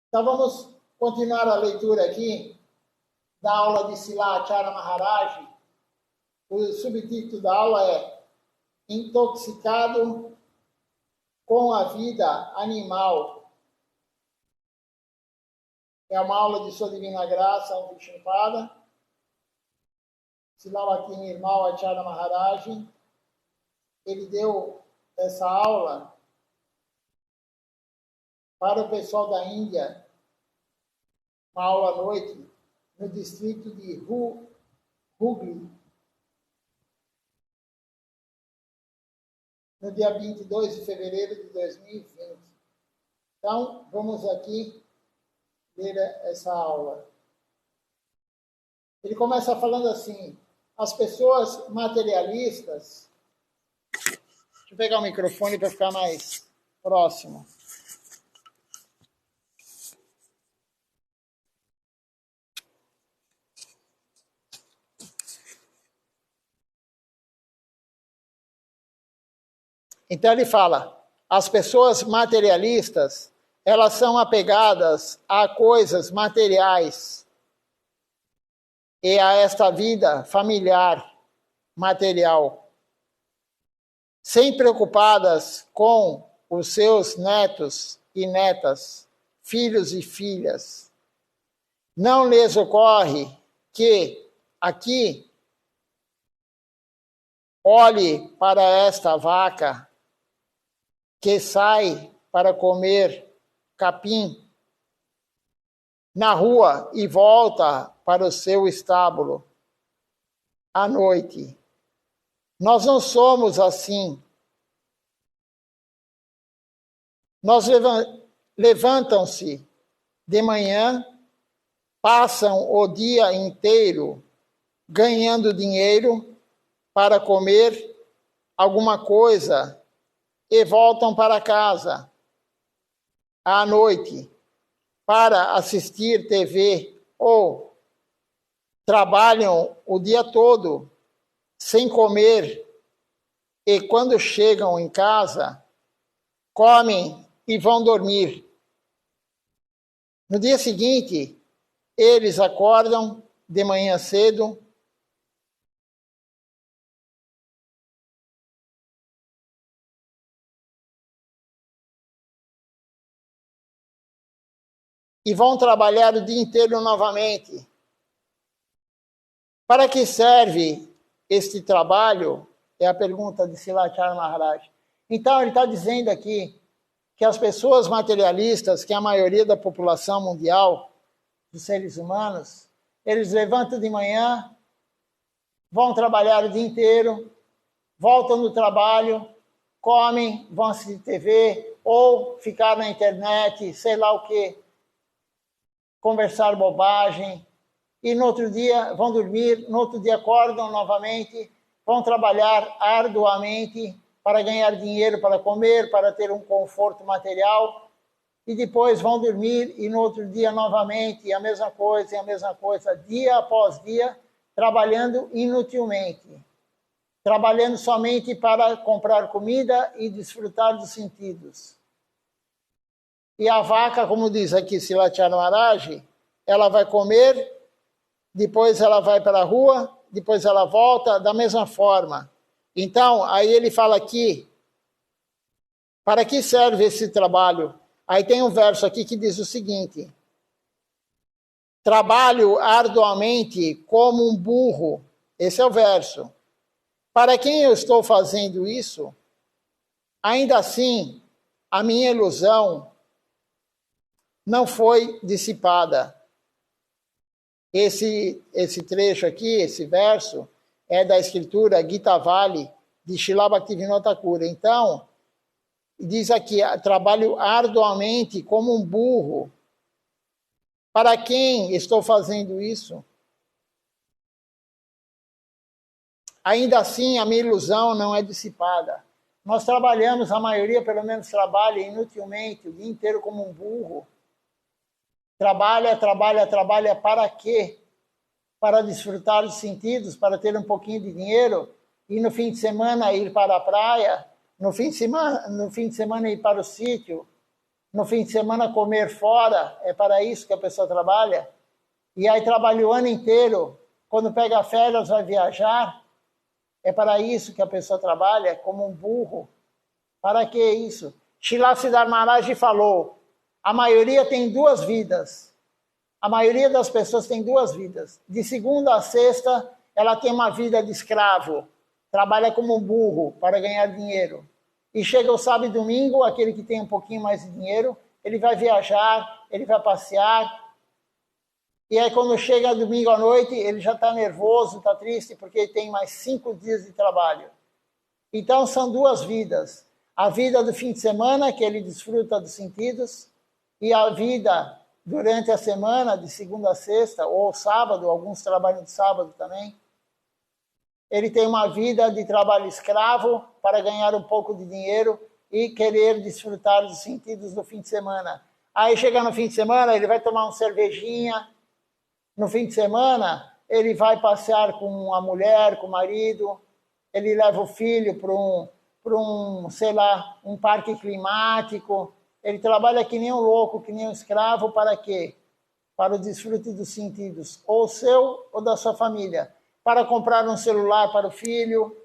Então vamos continuar a leitura aqui da aula de Silacharya Maharaj. O subtítulo da aula é Intoxicado com a Vida Animal. É uma aula de Sua Divina Graça, um Vishnupada. Silabhakti Nirmal Acharya Maharaj. Ele deu essa aula para o pessoal da Índia, uma aula à noite, no distrito de Hooghly, no dia 22 de fevereiro de 2020. Então, vamos aqui ler essa aula. Ele começa falando assim: as pessoas materialistas... Deixa eu pegar o microfone para ficar mais próximo. Então ele fala, as pessoas materialistas, elas são apegadas a coisas materiais e a esta vida familiar, material, sem preocupadas com os seus netos e netas, filhos e filhas. Não lhes ocorre que aqui olhe para esta vaca que sai para comer capim na rua e volta para o seu estábulo à noite. Nós não somos assim. Nós levantam-se de manhã, passam o dia inteiro ganhando dinheiro para comer alguma coisa e voltam para casa à noite para assistir TV ou trabalham o dia todo sem comer e quando chegam em casa comem e vão dormir. No dia seguinte, eles acordam de manhã cedo e vão trabalhar o dia inteiro novamente. Para que serve este trabalho? É a pergunta de Silacharya Maharaj. Então, ele está dizendo aqui que as pessoas materialistas, que é a maioria da população mundial, dos seres humanos, eles levantam de manhã, vão trabalhar o dia inteiro, voltam do trabalho, comem, vão assistir TV, ou ficar na internet, sei lá o quê, conversar bobagem, e no outro dia vão dormir, no outro dia acordam novamente, vão trabalhar arduamente para ganhar dinheiro, para comer, para ter um conforto material, e depois vão dormir, e no outro dia novamente, a mesma coisa, dia após dia, trabalhando inutilmente, trabalhando somente para comprar comida e desfrutar dos sentidos. E a vaca, como diz aqui Silacharya Maharaj, ela vai comer, depois ela vai para a rua, depois ela volta da mesma forma. Então, aí ele fala aqui, para que serve esse trabalho? Aí tem um verso aqui que diz o seguinte: trabalho arduamente como um burro. Esse é o verso. Para quem eu estou fazendo isso? Ainda assim, a minha ilusão não foi dissipada. Esse trecho aqui, esse verso, é da escritura Gita Vali, de Srila Bhaktivinoda Thakur. Então, diz aqui, trabalho arduamente como um burro. Para quem estou fazendo isso? Ainda assim, a minha ilusão não é dissipada. Nós trabalhamos, a maioria pelo menos trabalha inutilmente, o dia inteiro como um burro. Trabalha para quê? Para desfrutar dos sentidos, para ter um pouquinho de dinheiro e no fim de semana ir para a praia, no fim de semana ir para o sítio, no fim de semana comer fora, é para isso que a pessoa trabalha, e aí trabalha o ano inteiro, quando pega férias vai viajar, é para isso que a pessoa trabalha, como um burro. Para que isso? Srila Siddhar Maharaj falou, a maioria tem duas vidas. A maioria das pessoas tem duas vidas. De segunda a sexta, ela tem uma vida de escravo, trabalha como um burro para ganhar dinheiro. E chega o sábado e domingo, aquele que tem um pouquinho mais de dinheiro, ele vai viajar, ele vai passear. E aí quando chega domingo à noite, ele já está nervoso, está triste, porque ele tem mais 5 dias de trabalho. Então são duas vidas. A vida do fim de semana, que ele desfruta dos sentidos, e a vida durante a semana, de segunda a sexta, ou sábado, alguns trabalham de sábado também. Ele tem uma vida de trabalho escravo para ganhar um pouco de dinheiro e querer desfrutar dos sentidos do fim de semana. Aí chega no fim de semana, ele vai tomar uma cervejinha. No fim de semana, ele vai passear com a mulher, com o marido. Ele leva o filho para sei lá, um parque climático. Ele trabalha que nem um louco, que nem um escravo, para quê? Para o desfrute dos sentidos, ou seu ou da sua família. Para comprar um celular para o filho,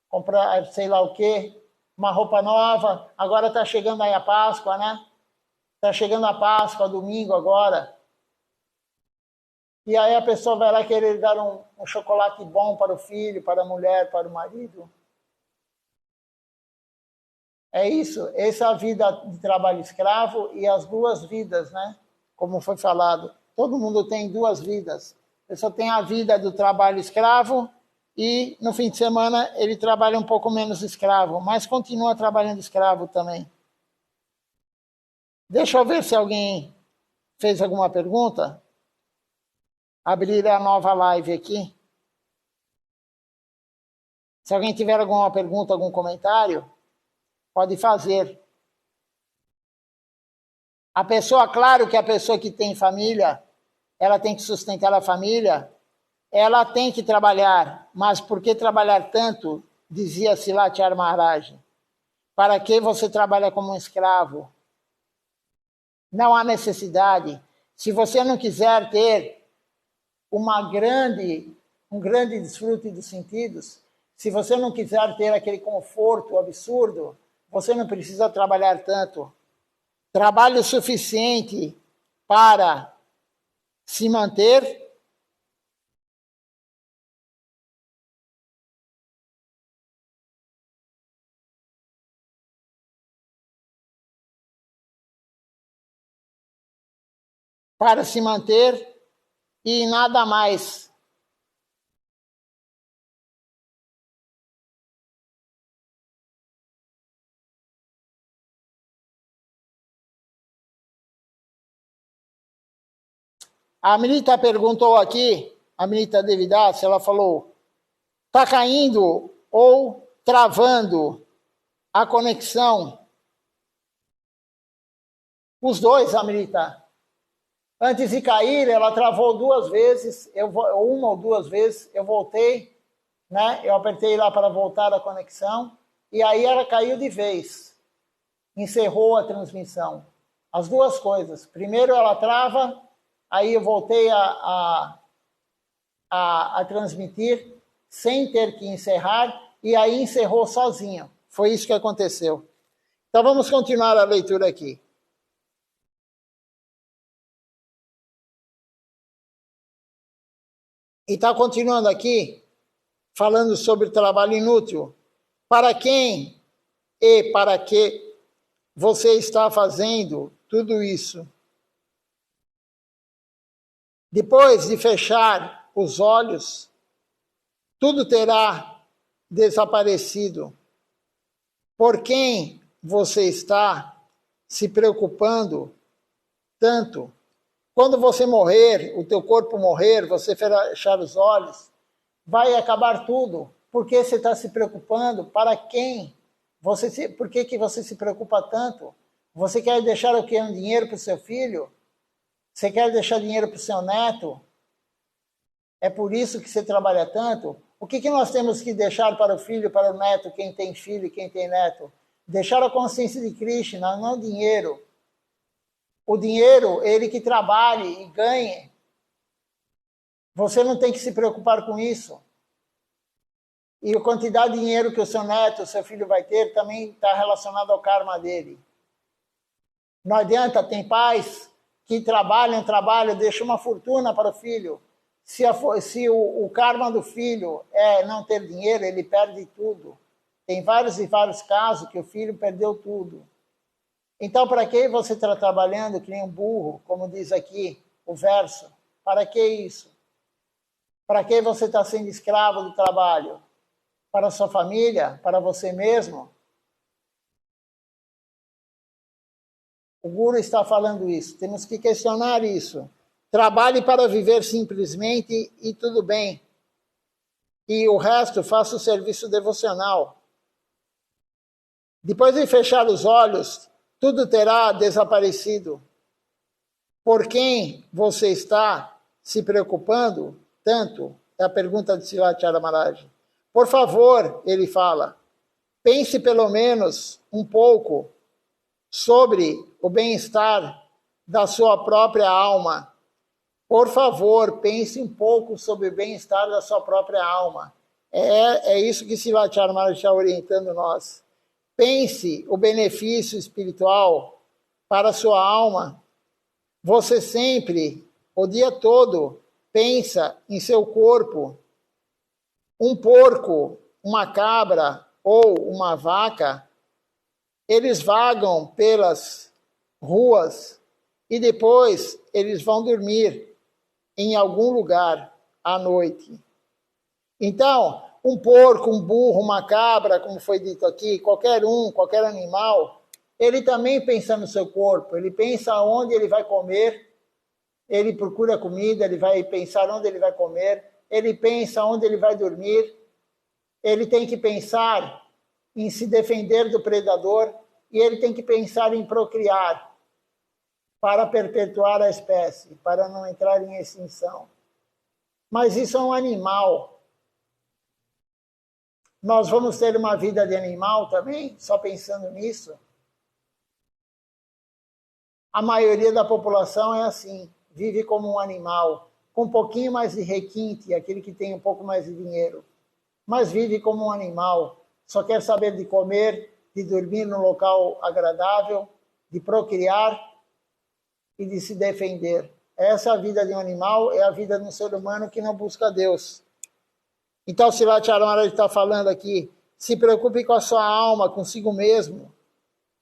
comprar sei lá o quê, uma roupa nova. Agora está chegando aí a Páscoa, né? Está chegando a Páscoa, domingo agora. E aí a pessoa vai lá querer dar um chocolate bom para o filho, para a mulher, para o marido. É isso, essa é a vida de trabalho escravo e as duas vidas, né? Como foi falado, todo mundo tem duas vidas. A pessoa tem a vida do trabalho escravo e no fim de semana ele trabalha um pouco menos escravo, mas continua trabalhando escravo também. Deixa eu ver se alguém fez alguma pergunta. Abrir a nova live aqui. Se alguém tiver alguma pergunta, algum comentário, pode fazer. A pessoa, claro que a pessoa que tem família, ela tem que sustentar a família, ela tem que trabalhar, mas por que trabalhar tanto? Dizia Silachar Maharaj. Para que você trabalha como um escravo? Não há necessidade. Se você não quiser ter um grande desfrute dos sentidos, se você não quiser ter aquele conforto absurdo, você não precisa trabalhar tanto. Trabalho suficiente para se manter e nada mais. A Amrita perguntou aqui, a Amrita Devidas, ela falou, está caindo ou travando a conexão? Os dois, Amrita. Antes de cair, ela travou 2 vezes, uma ou 2 vezes, eu voltei, né? Eu apertei lá para voltar a conexão, e aí ela caiu de vez. Encerrou a transmissão. As duas coisas. Primeiro ela trava, aí eu voltei a transmitir sem ter que encerrar, e aí encerrou sozinho. Foi isso que aconteceu. Então vamos continuar a leitura aqui. E está continuando aqui, falando sobre trabalho inútil. Para quem e para que você está fazendo tudo isso? Depois de fechar os olhos, tudo terá desaparecido. Por quem você está se preocupando tanto? Quando você morrer, o teu corpo morrer, você fechar os olhos, vai acabar tudo. Por que você está se preocupando? Para quem? Por que você se preocupa tanto? Você quer deixar o quê? Um dinheiro para o seu filho? Você quer deixar dinheiro para o seu neto? É por isso que você trabalha tanto? O que nós temos que deixar para o filho, para o neto, quem tem filho e quem tem neto? Deixar a consciência de Krishna, não dinheiro. o dinheiro, ele que trabalhe e ganhe. Você não tem que se preocupar com isso. E a quantidade de dinheiro que o seu neto, o seu filho vai ter, também está relacionado ao karma dele. Não adianta, tem pais que trabalham, deixam uma fortuna para o filho. Se o karma do filho é não ter dinheiro, ele perde tudo. Tem vários e vários casos que o filho perdeu tudo. Então, para que você está trabalhando que nem um burro, como diz aqui o verso? Para que isso? Para que você está sendo escravo do trabalho? Para a sua família? Para você mesmo? O Guru está falando isso. Temos que questionar isso. Trabalhe para viver simplesmente e tudo bem. E o resto, faça o serviço devocional. Depois de fechar os olhos, tudo terá desaparecido. Por quem você está se preocupando tanto? É a pergunta de Silathyara Maharaj. Por favor, ele fala, pense pelo menos um pouco sobre o bem-estar da sua própria alma. Por favor, pense um pouco sobre o bem-estar da sua própria alma. É isso que Silathyara Maharaj está orientando nós. Pense o benefício espiritual para a sua alma. Você sempre, o dia todo, pensa em seu corpo. Um porco, uma cabra ou uma vaca, eles vagam pelas ruas e depois eles vão dormir em algum lugar à noite. Então, um porco, um burro, uma cabra, como foi dito aqui, qualquer animal, ele também pensa no seu corpo, ele pensa onde ele vai comer, ele procura comida, ele vai pensar onde ele vai comer, ele pensa onde ele vai dormir, ele tem que pensar em se defender do predador e ele tem que pensar em procriar para perpetuar a espécie, para não entrar em extinção. Mas isso é um animal. Nós vamos ter uma vida de animal também, só pensando nisso? A maioria da população é assim, vive como um animal, com um pouquinho mais de requinte, aquele que tem um pouco mais de dinheiro, mas vive como um animal, só quer saber de comer, de dormir num local agradável, de procriar e de se defender. Essa é a vida de um animal, é a vida de um ser humano que não busca Deus. Então, Silathyara Maharaj está falando aqui, se preocupe com a sua alma, consigo mesmo.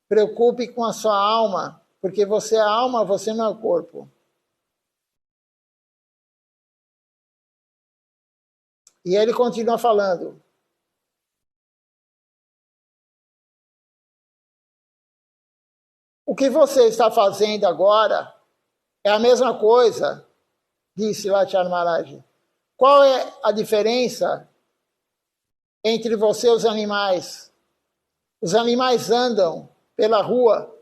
Preocupe com a sua alma, porque você é a alma, você não é o corpo. E ele continua falando. O que você está fazendo agora é a mesma coisa, disse Silathyara Maharaj. Qual é a diferença entre você e os animais? Os animais andam pela rua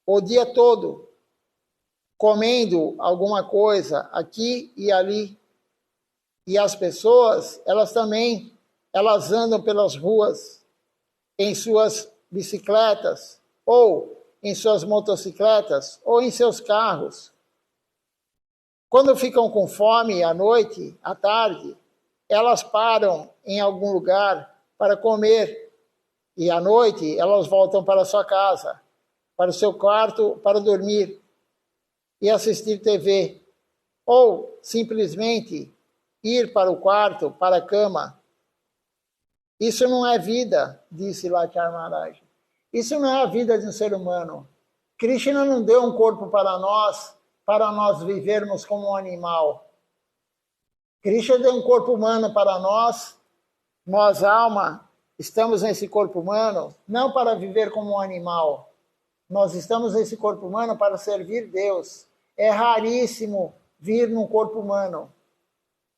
o dia todo, comendo alguma coisa aqui e ali. E as pessoas, elas também, elas andam pelas ruas em suas bicicletas, ou em suas motocicletas, ou em seus carros. Quando ficam com fome à noite, à tarde, elas param em algum lugar para comer. E à noite, elas voltam para a sua casa, para o seu quarto, para dormir e assistir TV. Ou, simplesmente, ir para o quarto, para a cama. Isso não é vida, disse Silathyara Maharaj. Isso não é a vida de um ser humano. Krishna não deu um corpo para nós vivermos como um animal. Krishna deu um corpo humano para nós, alma, estamos nesse corpo humano, não para viver como um animal. Nós estamos nesse corpo humano para servir Deus. É raríssimo vir num corpo humano.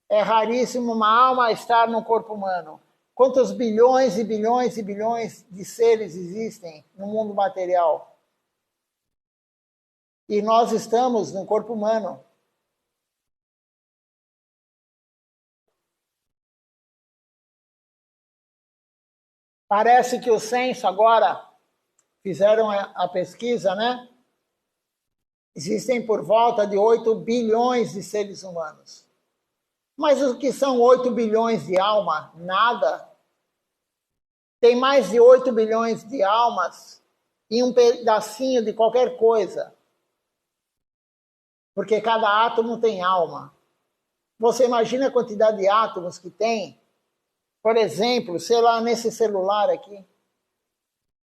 É raríssimo uma alma estar num corpo humano. Quantos bilhões e bilhões e bilhões de seres existem no mundo material? E nós estamos no corpo humano. Parece que o censo agora fizeram a pesquisa, né? Existem por volta de 8 bilhões de seres humanos. Mas o que são 8 bilhões de alma? Nada. Tem mais de 8 bilhões de almas em um pedacinho de qualquer coisa. Porque cada átomo tem alma. Você imagina a quantidade de átomos que tem? Por exemplo, sei lá, nesse celular aqui.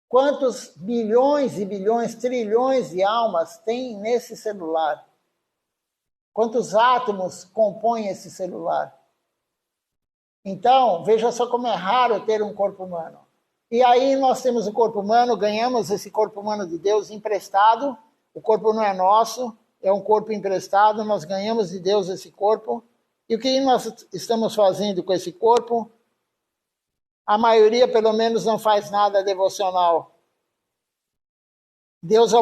Quantos bilhões e bilhões, trilhões de almas tem nesse celular? Quantos átomos compõem esse celular? Então, veja só como é raro ter um corpo humano. E aí nós temos o corpo humano, ganhamos esse corpo humano de Deus emprestado. O corpo não é nosso, é um corpo emprestado, nós ganhamos de Deus esse corpo. E o que nós estamos fazendo com esse corpo? A maioria, pelo menos, não faz nada devocional. Deus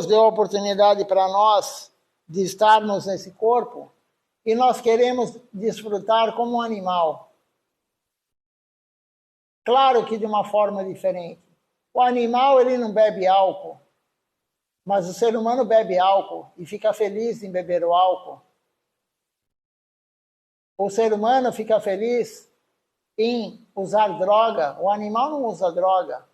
deu a oportunidade para nós de estarmos nesse corpo e nós queremos desfrutar como um animal. Claro que de uma forma diferente. O animal, ele não bebe álcool, mas o ser humano bebe álcool e fica feliz em beber o álcool. O ser humano fica feliz em usar droga. O animal não usa droga,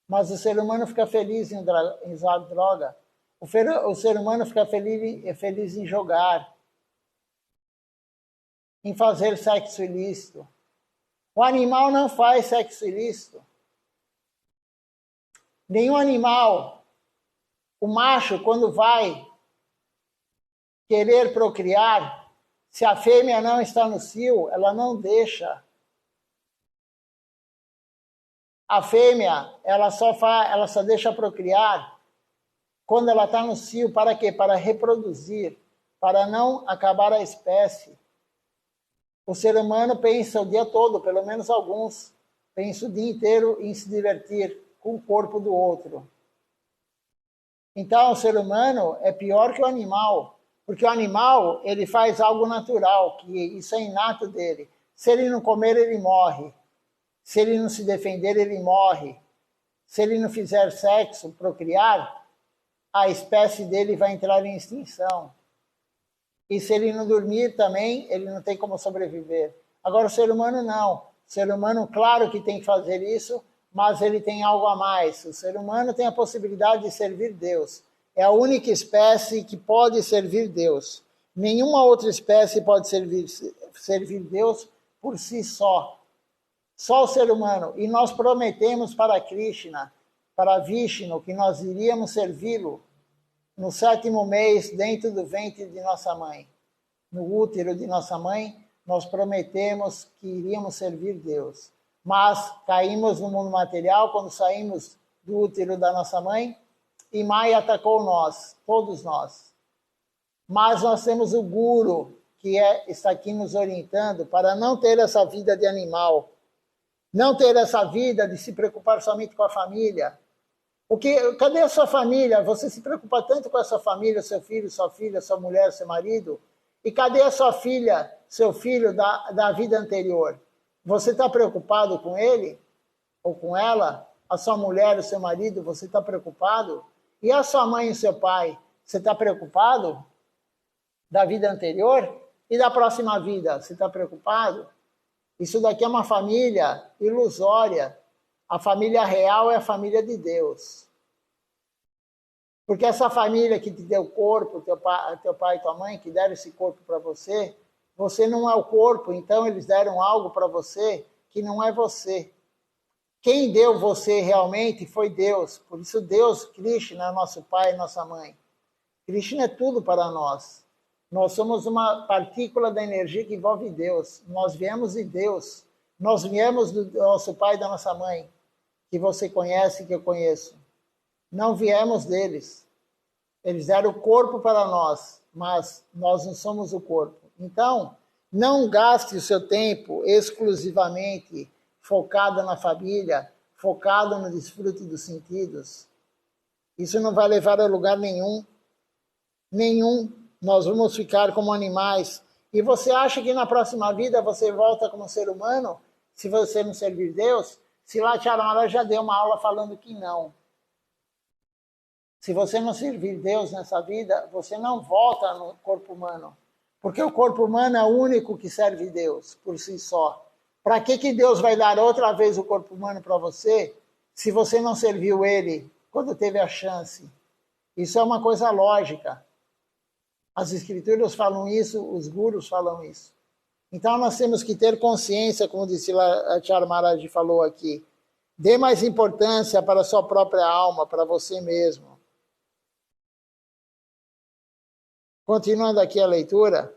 mas o ser humano fica feliz em usar droga. O ser humano fica feliz em jogar, em fazer sexo ilícito. O animal não faz sexo ilícito. Nenhum animal, o macho, quando vai querer procriar, se a fêmea não está no cio, ela não deixa. A fêmea, ela só deixa procriar quando ela está no cio. Para quê? Para reproduzir, para não acabar a espécie. O ser humano pensa o dia todo, pelo menos alguns, pensa o dia inteiro em se divertir com o corpo do outro. Então, o ser humano é pior que o animal, porque o animal, ele faz algo natural, que isso é inato dele. Se ele não comer, ele morre. Se ele não se defender, ele morre. Se ele não fizer sexo, procriar, a espécie dele vai entrar em extinção. E se ele não dormir também, ele não tem como sobreviver. Agora, o ser humano não. O ser humano, claro que tem que fazer isso, mas ele tem algo a mais. O ser humano tem a possibilidade de servir Deus. É a única espécie que pode servir Deus. Nenhuma outra espécie pode servir Deus por si só. Só o ser humano. E nós prometemos para Krishna, para Vishnu, que nós iríamos servi-lo no 7º mês, dentro do ventre de nossa mãe. No útero de nossa mãe, nós prometemos que iríamos servir Deus. Mas caímos no mundo material quando saímos do útero da nossa mãe e Maya atacou nós, todos nós. Mas nós temos o Guru, que está aqui nos orientando para não ter essa vida de animal, não ter essa vida de se preocupar somente com a família. Cadê a sua família? Você se preocupa tanto com a sua família, seu filho, sua filha, sua mulher, seu marido? E cadê a sua filha, seu filho da vida anterior? Você está preocupado com ele? Ou com ela? A sua mulher, o seu marido, você está preocupado? E a sua mãe e o seu pai? Você está preocupado? Da vida anterior? E da próxima vida? Você está preocupado? Isso daqui é uma família ilusória. A família real é a família de Deus. Porque essa família que te deu corpo, teu pai e tua mãe, que deram esse corpo para você, você não é o corpo, então eles deram algo para você que não é você. Quem deu você realmente foi Deus. Por isso Deus, Krishna, é nosso pai e nossa mãe. Krishna é tudo para nós. Nós somos uma partícula da energia que envolve Deus. Nós viemos de Deus. Nós viemos do nosso pai e da nossa mãe, que você conhece, que eu conheço. Não viemos deles. Eles deram o corpo para nós, mas nós não somos o corpo. Então, não gaste o seu tempo exclusivamente focado na família, focado no desfrute dos sentidos. Isso não vai levar a lugar nenhum. Nenhum. Nós vamos ficar como animais. E você acha que na próxima vida você volta como ser humano, se você não servir Deus? Silatcharamara já deu uma aula falando que não. Se você não servir Deus nessa vida, você não volta no corpo humano. Porque o corpo humano é o único que serve Deus, por si só. Para que Deus vai dar outra vez o corpo humano para você, se você não serviu Ele quando teve a chance? Isso é uma coisa lógica. As escrituras falam isso, os gurus falam isso. Então nós temos que ter consciência, como disse a Tia Maharaj falou aqui. Dê mais importância para a sua própria alma, para você mesmo. Continuando aqui a leitura.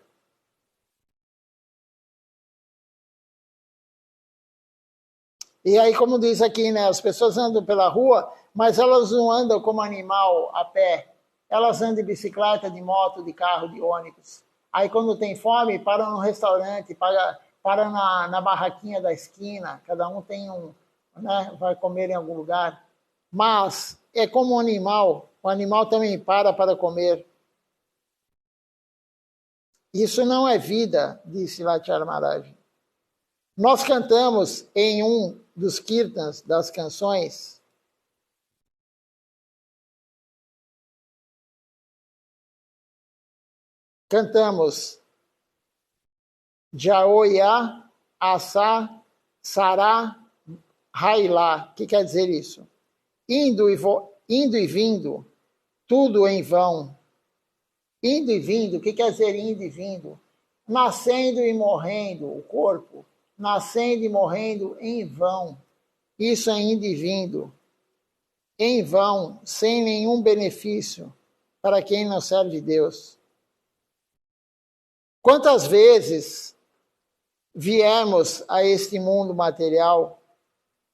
E aí, como diz aqui, né, as pessoas andam pela rua, mas elas não andam como animal a pé. Elas andam de bicicleta, de moto, de carro, de ônibus. Aí, quando tem fome, param no restaurante, param na barraquinha da esquina. Cada um tem né, vai comer em algum lugar. Mas é como um animal. O animal também para comer. Isso não é vida, disse Lachar Maharaj. Nós cantamos em um dos kirtans, das canções, cantamos Jaoya, Asa, Sará, Hailá. O que quer dizer isso? Indo e vindo, tudo em vão. Indo e vindo, o que quer dizer indo e vindo? Nascendo e morrendo, o corpo. Nascendo e morrendo em vão. Isso é indo e vindo. Em vão, sem nenhum benefício para quem não serve Deus. Quantas vezes viemos a este mundo material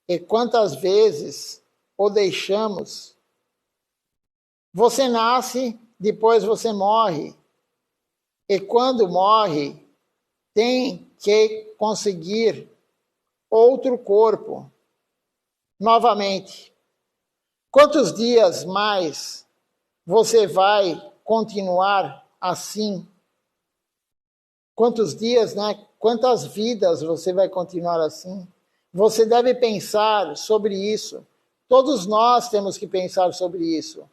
e quantas vezes o deixamos? Você nasce, depois você morre. E quando morre, tem que conseguir outro corpo. Novamente. Quantos dias mais você vai continuar assim? Quantos dias, né? Quantas vidas você vai continuar assim? Você deve pensar sobre isso. Todos nós temos que pensar sobre isso.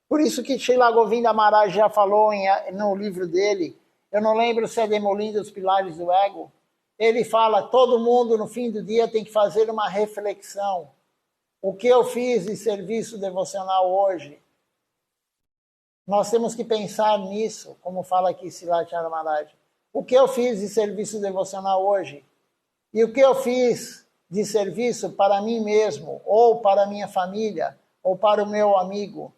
Por isso que Srila Govinda Maharaj já falou no livro dele, eu não lembro se é Demolindo os Pilares do Ego, ele fala, todo mundo no fim do dia tem que fazer uma reflexão. O que eu fiz de serviço devocional hoje? Nós temos que pensar nisso, como fala aqui Srila Maharaj. O que eu fiz de serviço devocional hoje? E o que eu fiz de serviço para mim mesmo, ou para a minha família, ou para o meu amigo?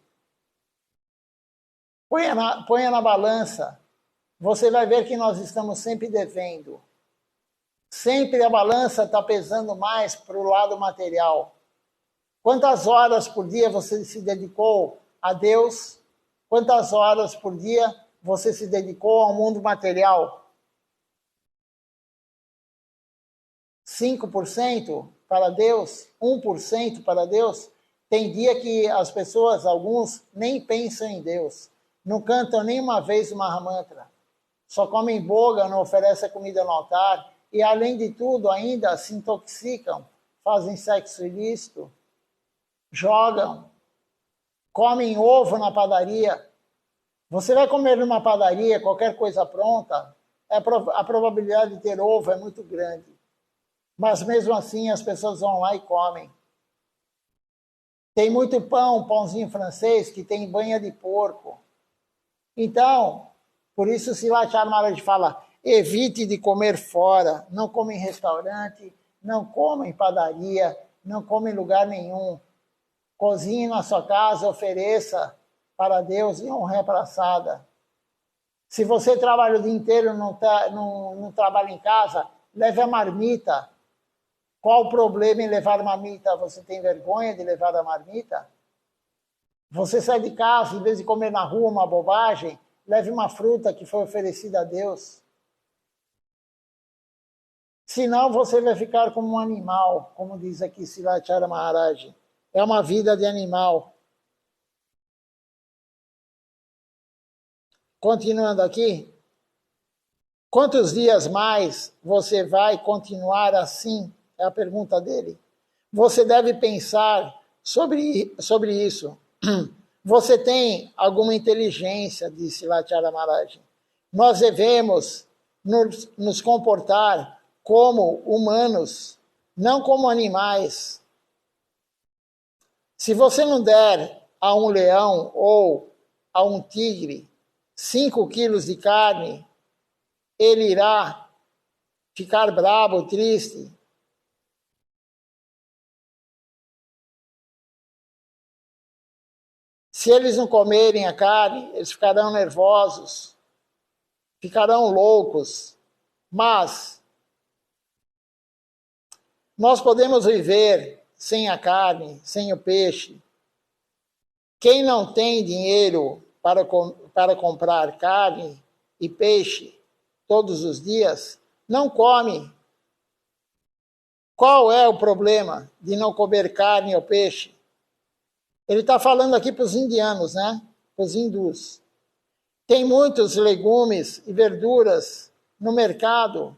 Ponha na balança. Você vai ver que nós estamos sempre devendo. Sempre a balança está pesando mais para o lado material. Quantas horas por dia você se dedicou a Deus? Quantas horas por dia você se dedicou ao mundo material? 5% para Deus? 1% para Deus? Tem dia que as pessoas, alguns, nem pensam em Deus. Não cantam nem uma vez o Mahamantra. Só comem boga, não oferecem comida no altar. E, além de tudo, ainda se intoxicam. Fazem sexo ilícito. Jogam. Comem ovo na padaria. Você vai comer numa padaria, qualquer coisa pronta, a probabilidade de ter ovo é muito grande. Mas, mesmo assim, as pessoas vão lá e comem. Tem muito pão, pãozinho francês, que tem banha de porco. Então, por isso Srila Maharaj fala, evite de comer fora, não come em restaurante, não come em padaria, não come em lugar nenhum. Cozinhe na sua casa, ofereça para Deus e honre a praçada. Se você trabalha o dia inteiro e não trabalha em casa, leve a marmita. Qual o problema em levar marmita? Você tem vergonha de levar a marmita? Você sai de casa, em vez de comer na rua uma bobagem, leve uma fruta que foi oferecida a Deus. Senão você vai ficar como um animal, como diz aqui Srila Maharaj. É uma vida de animal. Continuando aqui. Quantos dias mais você vai continuar assim? É a pergunta dele. Você deve pensar sobre isso. Você tem alguma inteligência, disse Lachara Maharaj. Nós devemos nos comportar como humanos, não como animais. Se você não der a um leão ou a um tigre 5 quilos de carne, ele irá ficar bravo, triste. Se eles não comerem a carne, eles ficarão nervosos, ficarão loucos. Mas nós podemos viver sem a carne, sem o peixe. Quem não tem dinheiro para comprar carne e peixe todos os dias, não come. Qual é o problema de não comer carne ou peixe? Ele está falando aqui para os indianos, né? Para os hindus. Tem muitos legumes e verduras no mercado.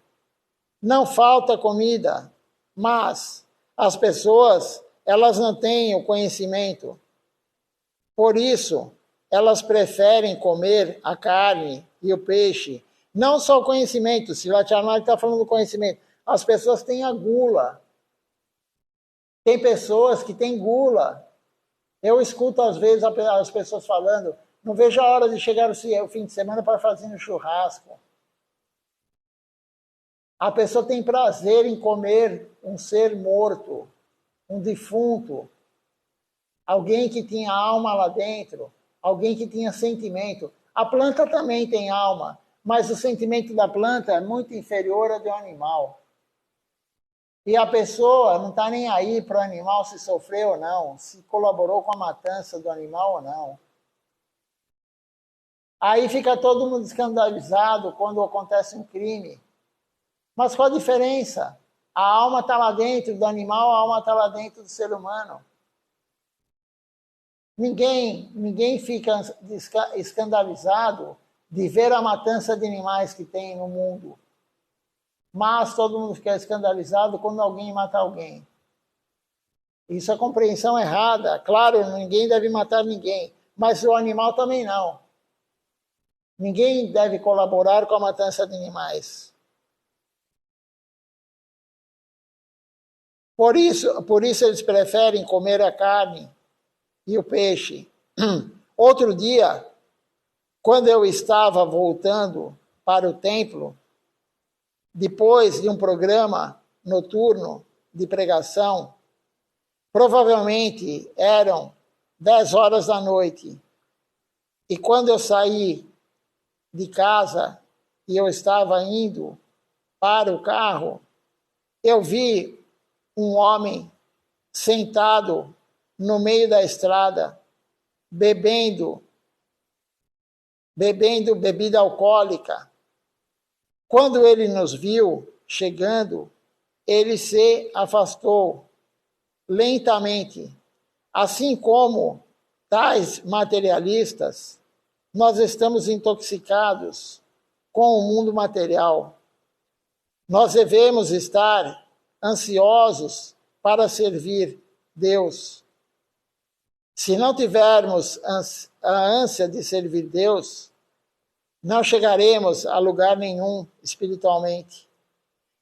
Não falta comida, mas as pessoas, elas não têm o conhecimento. Por isso, elas preferem comer a carne e o peixe. Não só o conhecimento, se Lachana está falando do conhecimento. As pessoas têm a gula. Tem pessoas que têm gula. Eu escuto às vezes as pessoas falando, não vejo a hora de chegar o fim de semana para fazer um churrasco. A pessoa tem prazer em comer um ser morto, um defunto, alguém que tinha alma lá dentro, alguém que tinha sentimento. A planta também tem alma, mas o sentimento da planta é muito inferior ao do animal. E a pessoa não está nem aí para o animal se sofreu ou não, se colaborou com a matança do animal ou não. Aí fica todo mundo escandalizado quando acontece um crime. Mas qual a diferença? A alma está lá dentro do animal, a alma está lá dentro do ser humano. Ninguém fica escandalizado de ver a matança de animais que tem no mundo. Mas todo mundo fica escandalizado quando alguém mata alguém. Isso é compreensão errada. Claro, ninguém deve matar ninguém, mas o animal também não. Ninguém deve colaborar com a matança de animais. Por isso eles preferem comer a carne e o peixe. Outro dia, quando eu estava voltando para o templo, depois de um programa noturno de pregação, provavelmente eram 10 horas da noite. E quando eu saí de casa e eu estava indo para o carro, eu vi um homem sentado no meio da estrada, bebendo bebida alcoólica. Quando ele nos viu chegando, ele se afastou lentamente. Assim como tais materialistas, nós estamos intoxicados com o mundo material. Nós devemos estar ansiosos para servir Deus. Se não tivermos a ânsia de servir Deus, não chegaremos a lugar nenhum espiritualmente.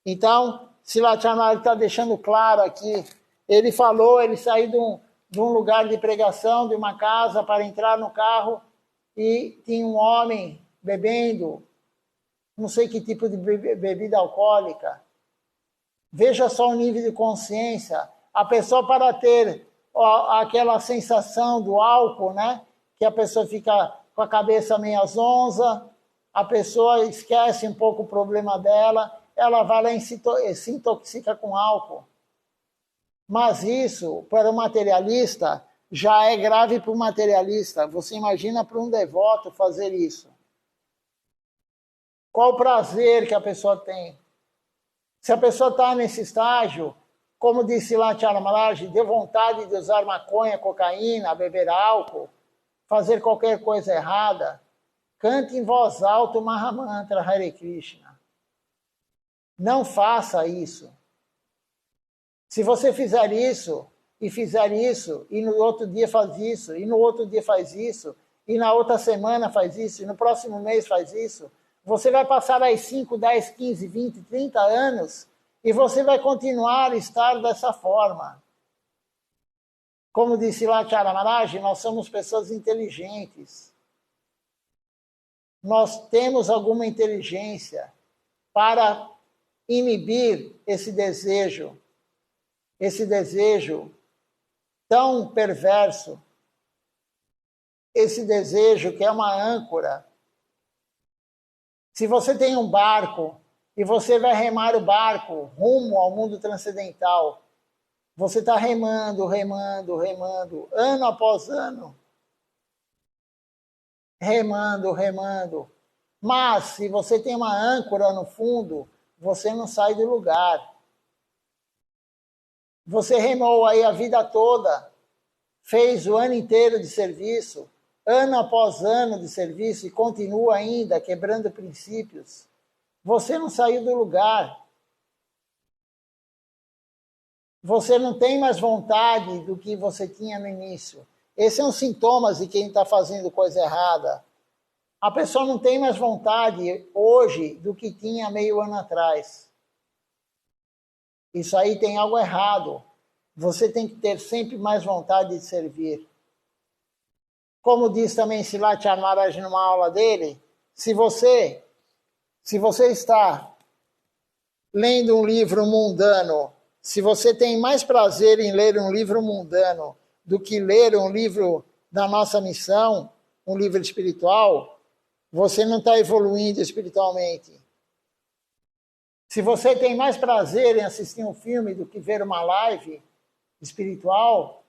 Então, Silatchanara está deixando claro aqui. Ele falou, ele saiu de um lugar de pregação, de uma casa, para entrar no carro, e tinha um homem bebendo, não sei que tipo de bebida alcoólica. Veja só o nível de consciência. A pessoa, para ter aquela sensação do álcool, né? Que a pessoa fica com a cabeça meio zonza, a pessoa esquece um pouco o problema dela, ela vai lá e se intoxica com álcool. Mas isso, para o materialista, já é grave para o materialista. Você imagina para um devoto fazer isso. Qual o prazer que a pessoa tem? Se a pessoa está nesse estágio, como disse lá Lachara Maharaj, deu vontade de usar maconha, cocaína, beber álcool, fazer qualquer coisa errada, cante em voz alta o Mahamantra Hare Krishna. Não faça isso. Se você fizer isso, e fizer isso, e no outro dia faz isso, e no outro dia faz isso, e na outra semana faz isso, e no próximo mês faz isso, você vai passar aí 5, 10, 15, 20, 30 anos e você vai continuar a estar dessa forma. Como disse lá Chara Maharaj, nós somos pessoas inteligentes. Nós temos alguma inteligência para inibir esse desejo tão perverso, esse desejo que é uma âncora. Se você tem um barco e você vai remar o barco rumo ao mundo transcendental, você está remando, remando, remando, ano após ano. Remando, remando. Mas, se você tem uma âncora no fundo, você não sai do lugar. Você remou aí a vida toda, fez o ano inteiro de serviço, ano após ano de serviço, e continua ainda quebrando princípios. Você não saiu do lugar. Você não tem mais vontade do que você tinha no início. Esse é um sintoma de quem está fazendo coisa errada. A pessoa não tem mais vontade hoje do que tinha meio ano atrás. Isso aí tem algo errado. Você tem que ter sempre mais vontade de servir. Como diz também Silat Maharaj numa aula dele, se você está lendo um livro mundano, se você tem mais prazer em ler um livro mundano do que ler um livro da nossa missão, um livro espiritual, você não está evoluindo espiritualmente. Se você tem mais prazer em assistir um filme do que ver uma live espiritual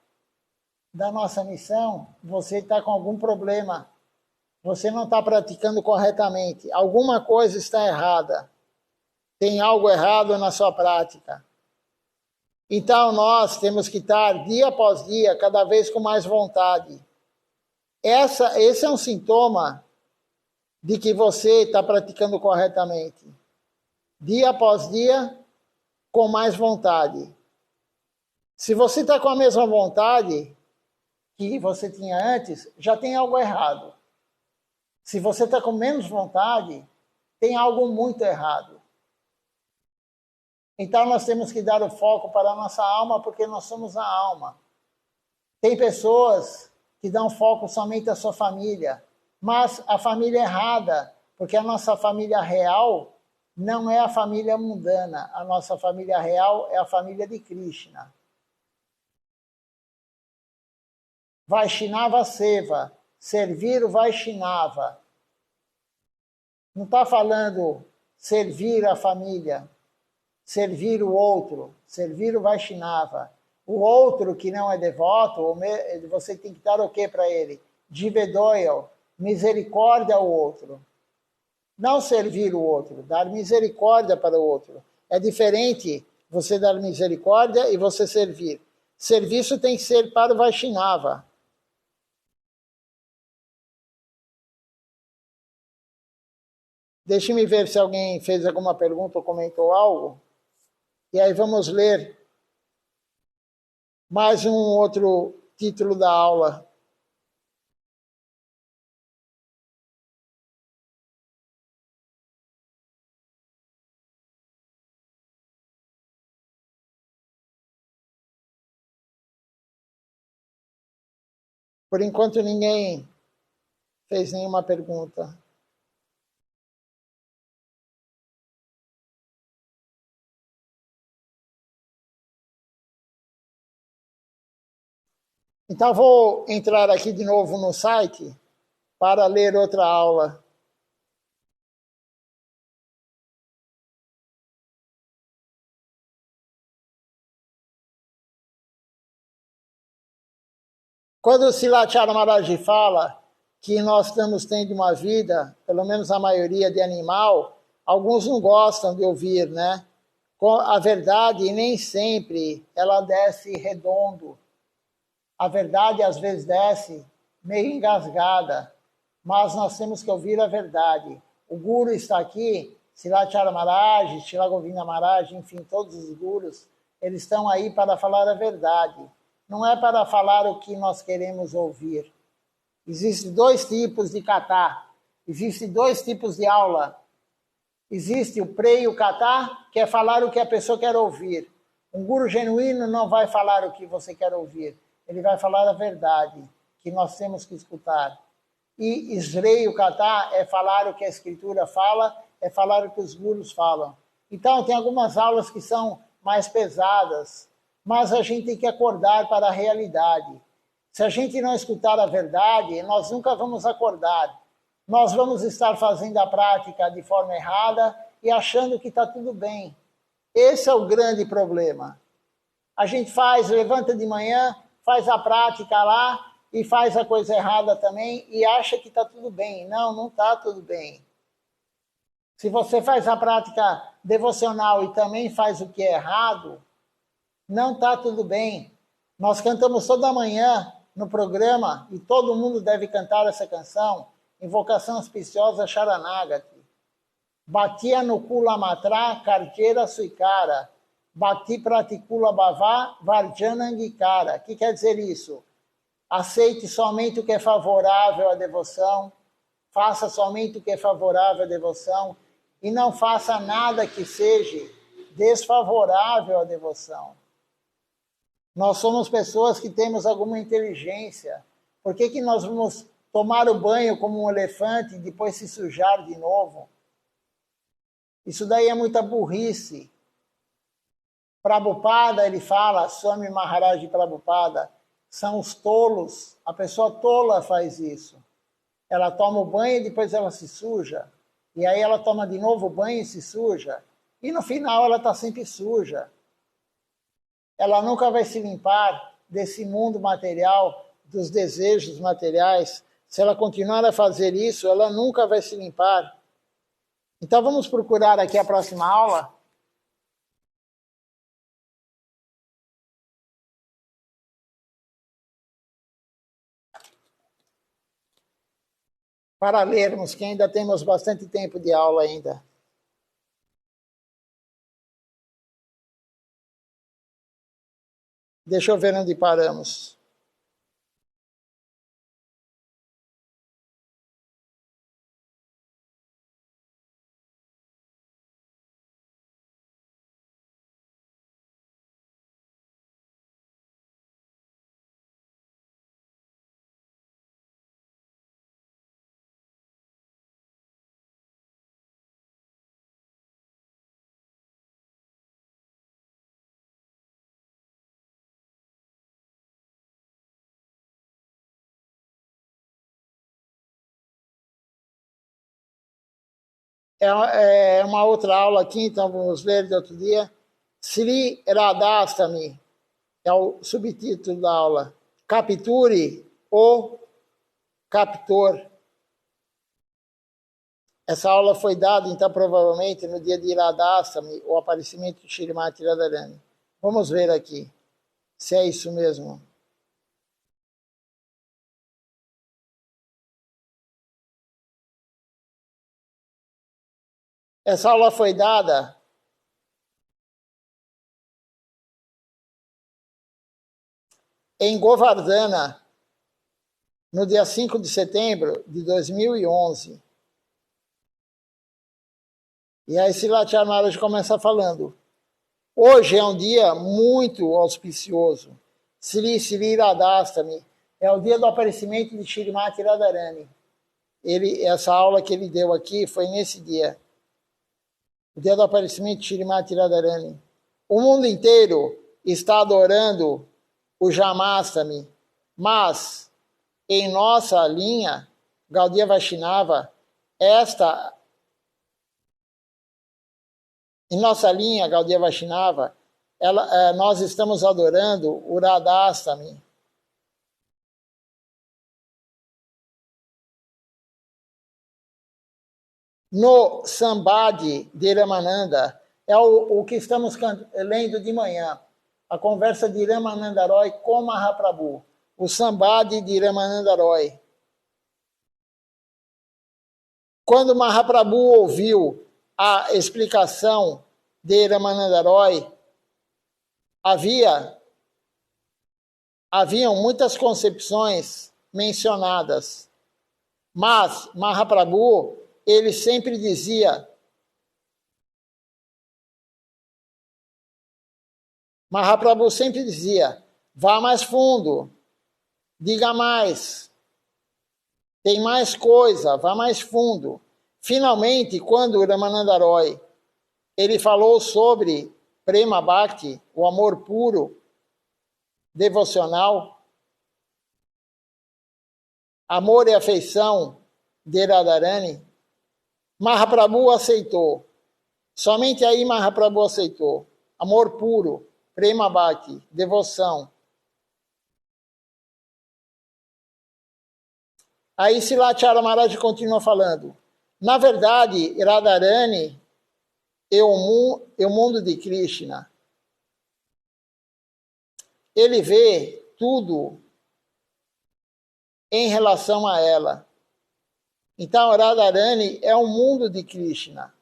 da nossa missão, você está com algum problema. Você não está praticando corretamente. Alguma coisa está errada. Tem algo errado na sua prática. Então, nós temos que estar dia após dia, cada vez com mais vontade. Esse é um sintoma de que você está praticando corretamente. Dia após dia, com mais vontade. Se você está com a mesma vontade que você tinha antes, já tem algo errado. Se você está com menos vontade, tem algo muito errado. Então nós temos que dar o foco para a nossa alma, porque nós somos a alma. Tem pessoas que dão foco somente à sua família, mas a família errada, porque a nossa família real não é a família mundana. A nossa família real é a família de Krishna. Vaishnava Seva, servir o Vaishnava. Não está falando servir a família, servir o outro, servir o Vaishnava. O outro que não é devoto, você tem que dar o que para ele? Divedoyal, misericórdia ao outro. Não servir o outro, dar misericórdia para o outro. É diferente você dar misericórdia e você servir. Serviço tem que ser para o Vaishnava. Deixe-me ver se alguém fez alguma pergunta ou comentou algo. E aí vamos ler mais um outro título da aula. Por enquanto ninguém fez nenhuma pergunta. Então vou entrar aqui de novo no site para ler outra aula. Quando o Silachara Maharaj fala que nós estamos tendo uma vida, pelo menos a maioria de animal, alguns não gostam de ouvir, né? A verdade nem sempre ela desce redondo. A verdade às vezes desce meio engasgada, mas nós temos que ouvir a verdade. O Guru está aqui, Silachara Maharaj, Shila Govinda Maharaj, enfim, todos os Gurus, eles estão aí para falar a verdade. não é para falar o que nós queremos ouvir. Existem dois tipos de kata, existem dois tipos de aula. Existe o pre e o kata, que é falar o que a pessoa quer ouvir. Um guru genuíno não vai falar o que você quer ouvir, ele vai falar a verdade, que nós temos que escutar. E Srei o kata é falar o que a escritura fala, é falar o que os gurus falam. Então, tem algumas aulas que são mais pesadas, mas a gente tem que acordar para a realidade. Se a gente não escutar a verdade, nós nunca vamos acordar. Nós vamos estar fazendo a prática de forma errada e achando que está tudo bem. Esse é o grande problema. A gente levanta de manhã, faz a prática lá e faz a coisa errada também e acha que está tudo bem. Não, não está tudo bem. Se você faz a prática devocional e também faz o que é errado, não está tudo bem. Nós cantamos toda manhã no programa, e todo mundo deve cantar essa canção, Invocação Auspiciosa Sharanagati. Bhatia Nukula Matra Karjera Suikara. Bhakti Pratikula Bhava Varjanangikara. O que quer dizer isso? Aceite somente o que é favorável à devoção, faça somente o que é favorável à devoção, e não faça nada que seja desfavorável à devoção. Nós somos pessoas que temos alguma inteligência. Por que nós vamos tomar o banho como um elefante e depois se sujar de novo? Isso daí é muita burrice. Prabhupada, ele fala, Swami Maharaj Prabhupada, são os tolos. A pessoa tola faz isso. Ela toma o banho e depois ela se suja. E aí ela toma de novo o banho e se suja. E no final ela está sempre suja. Ela nunca vai se limpar desse mundo material, dos desejos materiais. Se ela continuar a fazer isso, ela nunca vai se limpar. Então vamos procurar aqui a próxima aula. Para lermos, que ainda temos bastante tempo de aula ainda. Deixa eu ver onde paramos. É uma outra aula aqui, então vamos ler de outro dia. Sri Radhastami é o subtítulo da aula. Capture o captor. Essa aula foi dada, então, provavelmente no dia de Radhastami, o aparecimento de Shrimati Radharani. Vamos ver aqui se é isso mesmo. Essa aula foi dada em Govardhana, no dia 5 de setembro de 2011. E aí Srilacharya Maharaj começa falando: hoje é um dia muito auspicioso. Sri Radhastami é o dia do aparecimento de Shrimati Radharani. Essa aula que ele deu aqui foi nesse dia. O dia do aparecimento de Shrimati Radharani. O mundo inteiro está adorando o Jamastami, mas em nossa linha, Gaudiya Vaishnava, nós estamos adorando o Radhastami. No Sambadi de Ramananda, é o que estamos lendo de manhã, a conversa de Ramananda Roy com Mahaprabhu, o Sambadi de Ramananda Roy. Quando Mahaprabhu ouviu a explicação de Ramananda Roy, havia haviam muitas concepções mencionadas, mas Mahaprabhu, ele sempre dizia, vá mais fundo, diga mais, tem mais coisa, vá mais fundo. Finalmente, quando o Ramananda Roy, ele falou sobre Prema Bhakti, o amor puro, devocional, amor e afeição de Radharani, Mahaprabhu aceitou. Somente aí Mahaprabhu aceitou. Amor puro, Prema Bhakti, devoção. Aí Silachara Maharaj continua falando. Na verdade, Radharani é o mundo de Krishna. Ele vê tudo em relação a ela. Então, Radharani é o mundo de Krishna.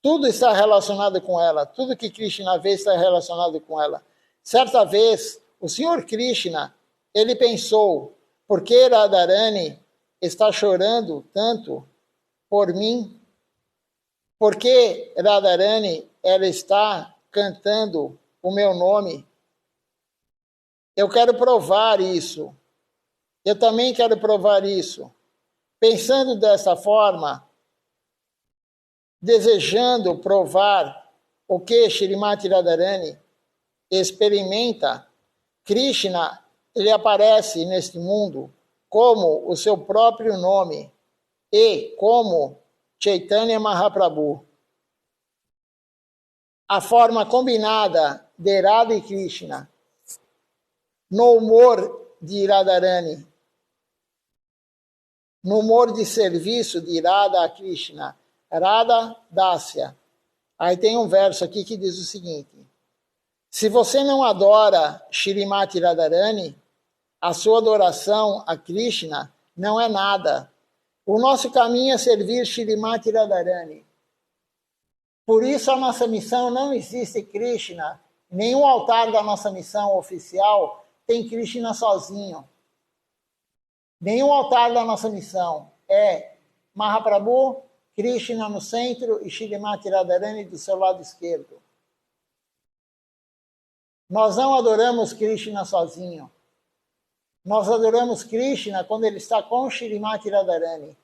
Tudo está relacionado com ela. Tudo que Krishna vê está relacionado com ela. Certa vez, o Senhor Krishna, ele pensou, por que Radharani está chorando tanto por mim? Por que Radharani, ela está cantando o meu nome? Eu quero provar isso. Eu também quero provar isso. Pensando dessa forma, desejando provar o que Shrimati Radharani experimenta, Krishna, ele aparece neste mundo como o seu próprio nome e como Chaitanya Mahaprabhu. A forma combinada de Radha e Krishna no humor de Radharani, no humor de serviço de Radha a Krishna, Radha Dasya. Aí tem um verso aqui que diz o seguinte: se você não adora Shrimati Radharani, a sua adoração a Krishna não é nada. O nosso caminho é servir Shrimati Radharani. Por isso a nossa missão não existe Krishna. Nenhum altar da nossa missão oficial tem Krishna sozinho. Nenhum altar da nossa missão é Mahaprabhu, Krishna no centro e Shrimati Radharani do seu lado esquerdo. Nós não adoramos Krishna sozinho. Nós adoramos Krishna quando ele está com Shrimati Radharani.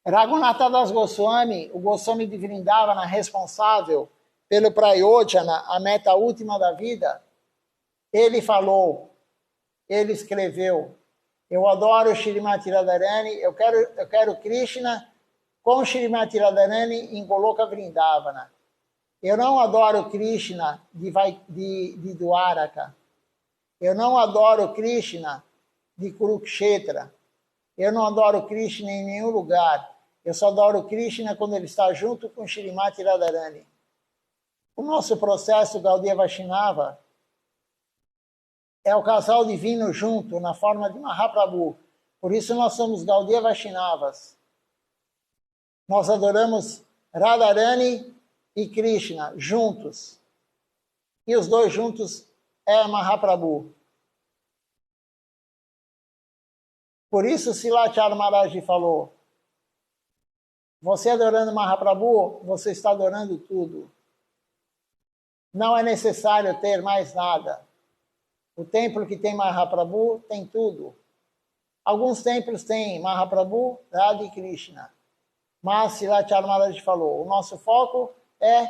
Raghunatha Das Goswami, o Goswami de Vrindavana, responsável pelo Prayojana, a meta última da vida, ele falou, ele escreveu, eu adoro Shrimati Radharani, eu quero Krishna com Shrimati Radharani em Goloka Vrindavana. Eu não adoro Krishna de Dwaraka. Eu não adoro Krishna de Kurukshetra. Eu não adoro Krishna em nenhum lugar. Eu só adoro Krishna quando ele está junto com Shrimati Radharani. O nosso processo Gaudiya Vaishnava é o casal divino junto, na forma de Mahaprabhu. Por isso nós somos Gaudiya Vaishnavas. Nós adoramos Radharani e Krishna juntos. E os dois juntos é Mahaprabhu. Por isso Silachara Maharaj falou, você adorando Mahaprabhu, você está adorando tudo. Não é necessário ter mais nada. O templo que tem Mahaprabhu tem tudo. Alguns templos têm Mahaprabhu, Radha e Krishna. Mas Silachara Maharaj falou, o nosso foco é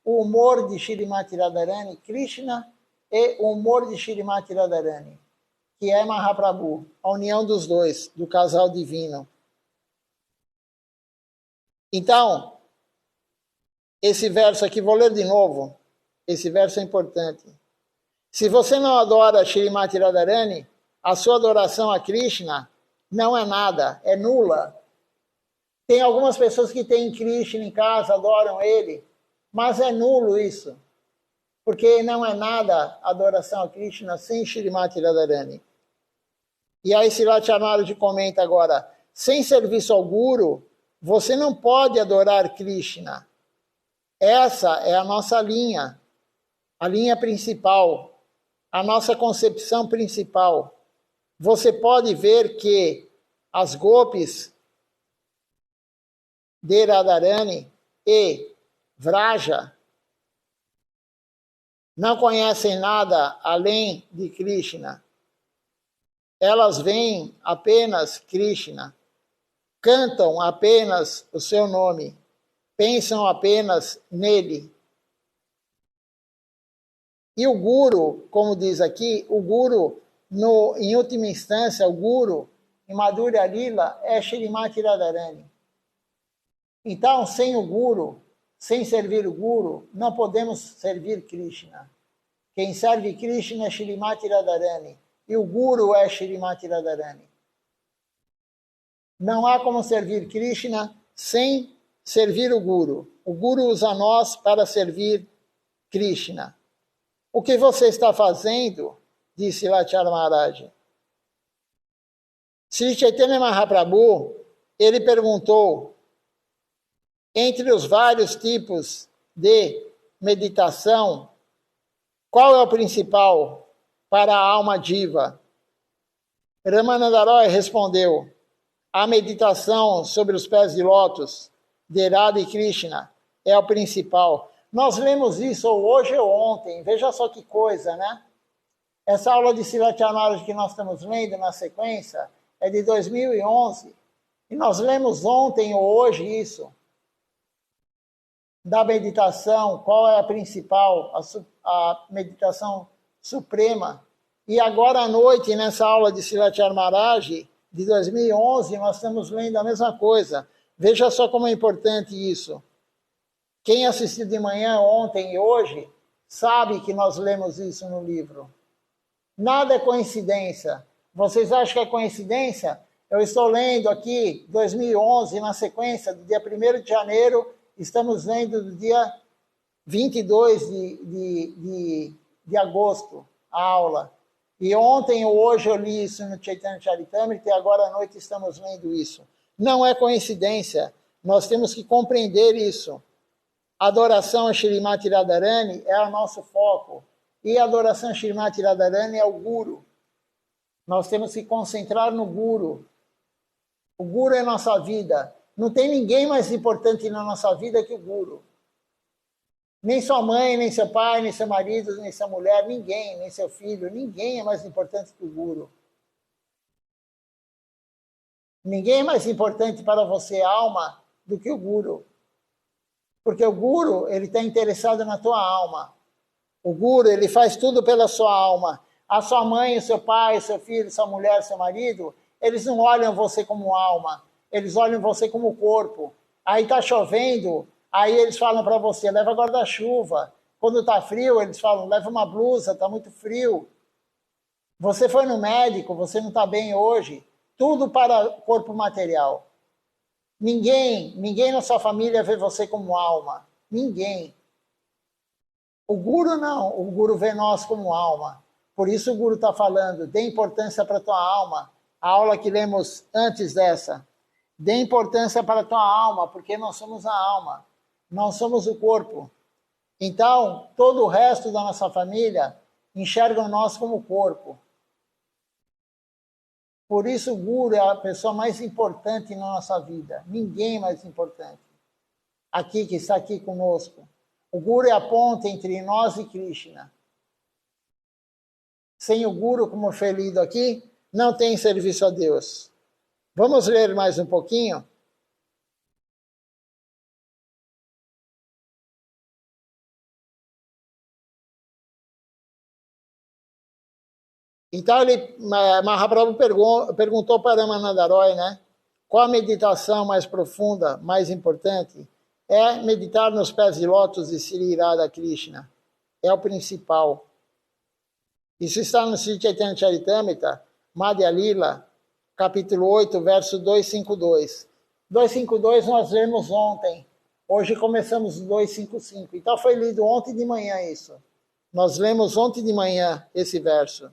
o humor de Shrimati Radharani, Krishna, e o humor de Shrimati Radharani, que é Mahaprabhu, a união dos dois, do casal divino. Então, esse verso aqui, vou ler de novo, esse verso é importante. Se você não adora Shrimati Radharani, a sua adoração a Krishna não é nada, é nula. Tem algumas pessoas que têm Krishna em casa, adoram ele, mas é nulo isso, porque não é nada adoração a Krishna sem Shrimati Radharani. E aí Silachara Maharaj comenta agora, sem serviço ao Guru, você não pode adorar Krishna. Essa é a nossa linha, a linha principal, a nossa concepção principal. Você pode ver que as Gopis de Radharani e Vraja não conhecem nada além de Krishna. Elas veem apenas Krishna, cantam apenas o seu nome, pensam apenas nele. E o Guru, como diz aqui, o Guru, em última instância, o Guru, em Madhurya Lila, é Shrimati Radharani. Então, sem o Guru, sem servir o Guru, não podemos servir Krishna. Quem serve Krishna é Shrimati Radharani. E o Guru é Shrimati Radharani. Não há como servir Krishna sem servir o Guru. O Guru usa nós para servir Krishna. O que você está fazendo? Disse Lachar Maharaj. Sri Chaitanya Mahaprabhu, ele perguntou, entre os vários tipos de meditação, qual é o principal para a alma diva? Ramananda Roy respondeu, a meditação sobre os pés de lótus de Radha e Krishna é o principal. Nós lemos isso hoje ou ontem, veja só que coisa, né? Essa aula de Silatyanaraj que nós estamos lendo na sequência é de 2011, e nós lemos ontem ou hoje isso, da meditação, qual é a principal, a meditação suprema. E agora à noite, nessa aula de Silatyanaraj de 2011, nós estamos lendo a mesma coisa. Veja só como é importante isso. Quem assistiu de manhã, ontem e hoje, sabe que nós lemos isso no livro. Nada é coincidência. Vocês acham que é coincidência? Eu estou lendo aqui, 2011, na sequência, do dia 1º de janeiro, estamos lendo do dia 22 de agosto, a aula. E ontem ou hoje eu li isso no Chaitanya Charitamrita e agora à noite estamos lendo isso. Não é coincidência. Nós temos que compreender isso. A adoração a Shrimati Radharani é o nosso foco. E a adoração a Shrimati Radharani é o Guru. Nós temos que concentrar no Guru. O Guru é nossa vida. Não tem ninguém mais importante na nossa vida que o Guru. Nem sua mãe, nem seu pai, nem seu marido, nem sua mulher, ninguém, nem seu filho, ninguém é mais importante que o Guru. Ninguém é mais importante para você, alma, do que o Guru. Porque o Guru, ele está interessado na tua alma. O Guru, ele faz tudo pela sua alma. A sua mãe, o seu pai, o seu filho, sua mulher, seu marido, eles não olham você como alma. Eles olham você como corpo. Aí está chovendo, aí eles falam para você, leva guarda-chuva. Quando está frio, eles falam, leva uma blusa, está muito frio. Você foi no médico, você não está bem hoje. Tudo para o corpo material. Ninguém na sua família vê você como alma. Ninguém. O Guru não. O Guru vê nós como alma. Por isso o Guru está falando, dê importância para a tua alma. A aula que lemos antes dessa. Dê importância para a tua alma, porque nós somos a alma. Não somos o corpo. Então, todo o resto da nossa família enxerga nós como corpo. Por isso o Guru é a pessoa mais importante na nossa vida. Ninguém mais importante. Aqui, que está aqui conosco. O Guru é a ponte entre nós e Krishna. Sem o Guru, como foi lido aqui, não tem serviço a Deus. Vamos ler mais um pouquinho? Então, Mahaprabhu perguntou para Ramananda Roy, né? Qual a meditação mais profunda, mais importante? É meditar nos pés de lótus de Sri Radha Krishna. É o principal. Isso está no Sri Chaitanya Charitamrita, Madhya Lila, capítulo 8, verso 252. 252 nós lemos ontem. Hoje começamos o 255. Então foi lido ontem de manhã isso. Nós lemos ontem de manhã esse verso.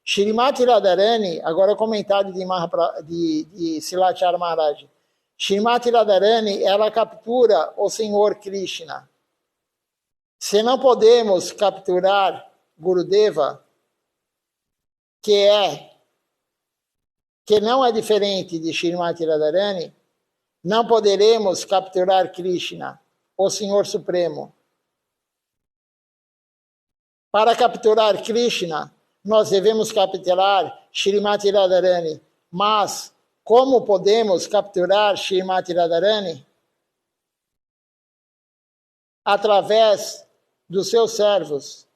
Shrimati Radharani, agora o comentário de Silachara Maharaj. Shrimati Radharani, ela captura o Senhor Krishna. Se não podemos capturar Gurudeva, que não é diferente de Srimati Radharani, não poderemos capturar Krishna, o Senhor Supremo. Para capturar Krishna, nós devemos capturar Srimati Radharani. Mas como podemos capturar Srimati Radharani? Através dos seus servos.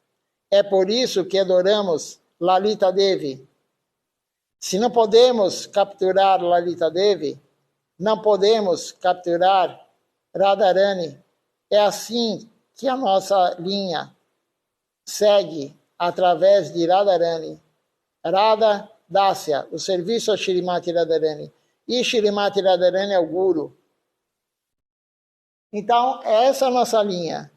É por isso que adoramos Lalita Devi. Se não podemos capturar Lalita Devi, não podemos capturar Radharani. É assim que a nossa linha segue através de Radharani. Radha Dasya, o serviço a Srimati Radharani. E Srimati Radharani é o Guru. Então, essa é a nossa linha.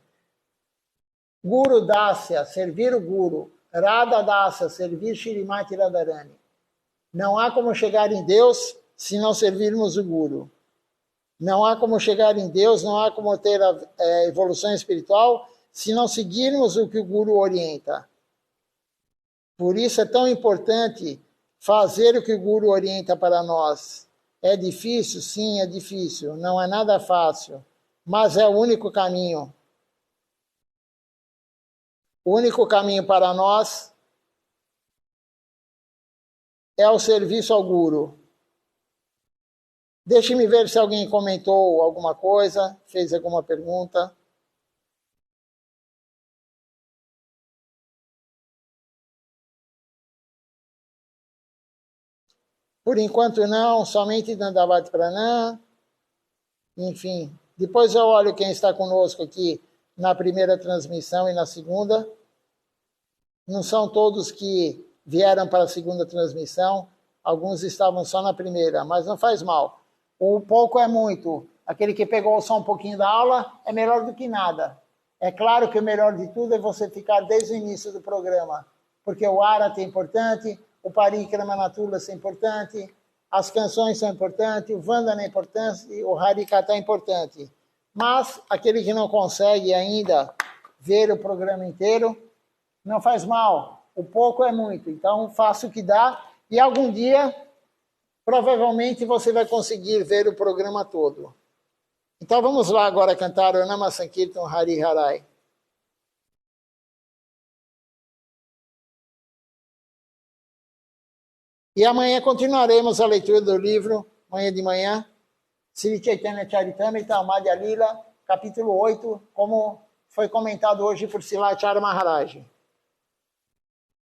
Guru Dasya, servir o Guru. Radha Dasya, servir Srimati Radharani. Não há como chegar em Deus se não servirmos o Guru. Não há como chegar em Deus, não há como ter a evolução espiritual se não seguirmos o que o Guru orienta. Por isso é tão importante fazer o que o Guru orienta para nós. É difícil? Sim, é difícil. Não é nada fácil, mas é o único caminho. O único caminho para nós é o serviço ao Guru. Deixe-me ver se alguém comentou alguma coisa, fez alguma pergunta. Por enquanto não, somente Dandavat Pranam. Enfim, depois eu olho quem está conosco aqui na primeira transmissão e na segunda. Não são todos que vieram para a segunda transmissão, alguns estavam só na primeira, mas não faz mal. O pouco é muito. Aquele que pegou só um pouquinho da aula é melhor do que nada. É claro que o melhor de tudo é você ficar desde o início do programa, porque o Arati é importante, o Parikrama Tulasi é importante, as canções são importantes, o Vandana é importante, o Harikata é importante. Mas aquele que não consegue ainda ver o programa inteiro, não faz mal. O pouco é muito. Então, faça o que dá e algum dia, provavelmente, você vai conseguir ver o programa todo. Então, vamos lá agora cantar o Nama Sankirtan Hari Harai. E amanhã continuaremos a leitura do livro, amanhã de manhã, Sri Chaitanya Charitamrita, Madhya Lila, capítulo 8, como foi comentado hoje por Silachara Maharaj.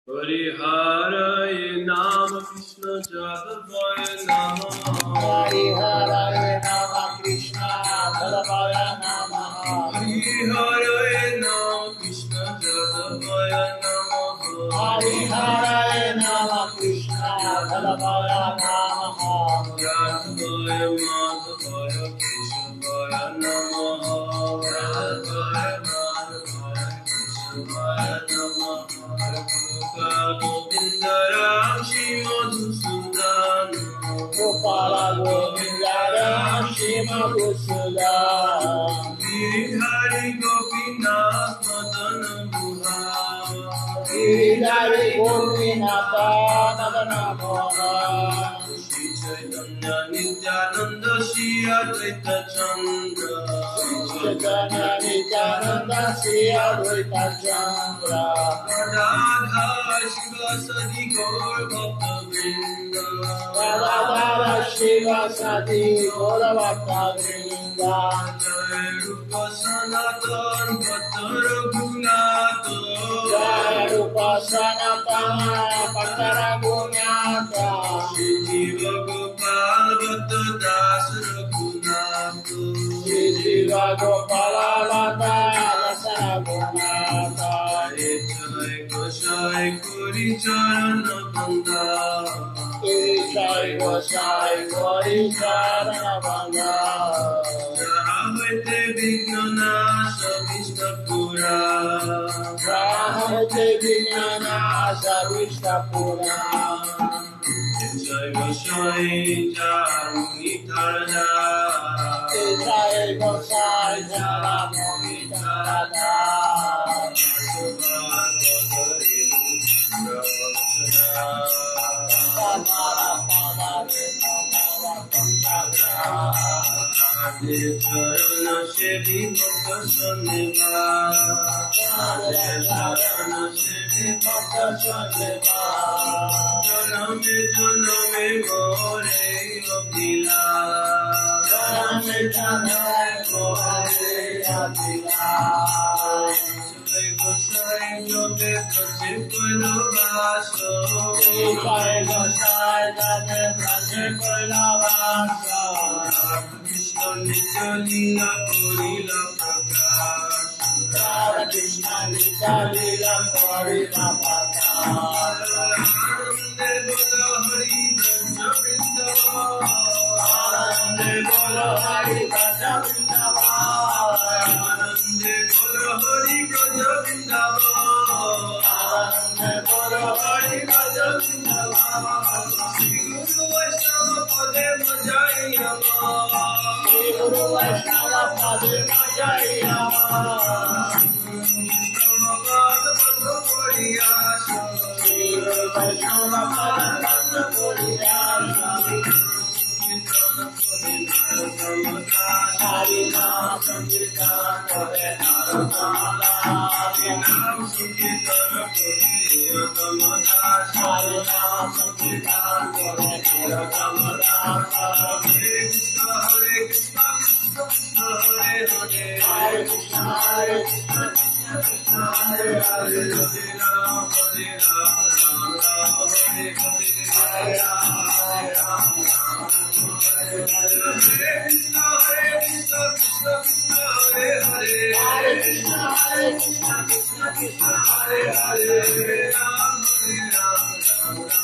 Hari Hare Nama Krishna Jadavaya Nama Hari Hare Nama Krishna Jadavaya Nama Hari Hare Nama Krishna Jadavaya Nama Hari Hare Nama Krishna Jadavaya Nama Jadavaya Madhavaya Keshavaya Nama Jadavaya Madhavaya Keshavaya Nama Govinda Ram Shri Madhusudan Gopala Govinda Ram Shri Madhusudan Giri Hari Gopinath Madana Mohan Giri Hari Gopinath Madana Mohan Shri Chaitanya Nityananda Shri Advaita Chandra Chaitanya Nityananda Shri Advaita Chandra Radha Shiva Sadi Gaur Bhakta Vrinda Radha Shiva Sati Gaura Bhakta Vrinda Jai Rupa Sanatan Bhatta Raghunatha Jai Rupa Sanatana Bhatta Raghunatha Shri Jiva Gopal Bhatta Das Raghunatha Shri Jiva Gopala Bhatta Das Raghunatha Jai Gosai Kori Charana Banda Jai Gosai Gauri Charana Banga Jahate Vignanasha Vishnapura Jahate Vignanasha Vishnapura Jai Gosai Jaruni Dharana Jai Gosai Jaruni Dharana Radhe Charana Sevi Bhakta Sanneva Radhe Charana Sevi Bhakta Sanneva Janame Janame Gore Abhila Janame Janame Gore Abhila Jai Gosai Jobe Kache Koilo Vaso Jai Gosai Jobe Kache Koilo Vaso Krishna Nitya Lila Korila Prakash Krishna Nitya Lila Korila Prakash Arande Bolo Hari Braja Vrindavan Arande Bolo Hari Braja Vrindavan Arande Bolo Hari Braja Vrindavan Arande Bolo Hari Braja Vrindavan Guru Vaishnava Pade Majaya Guru Vaishnava Pade Majaya Guru Vaishnava Pade Majaya Hari Ram Sankirtan Kore Naramala Hari Ram Sankirtan Kore Naramala Hari Ram Sankirtan Kore Naramala Hare Krishna Hare Krishna Krishna Hare Hare Hare Krishna Hare Krishna Krishna Krishna Hare Hare Hare Ram Ram Ram Hare Hare Hare Ram Hare Krishna Hare Krishna Krishna Krishna Hare Hare Hare Krishna Hare Krishna Krishna Krishna Hare Hare Hare Ram Ram Hare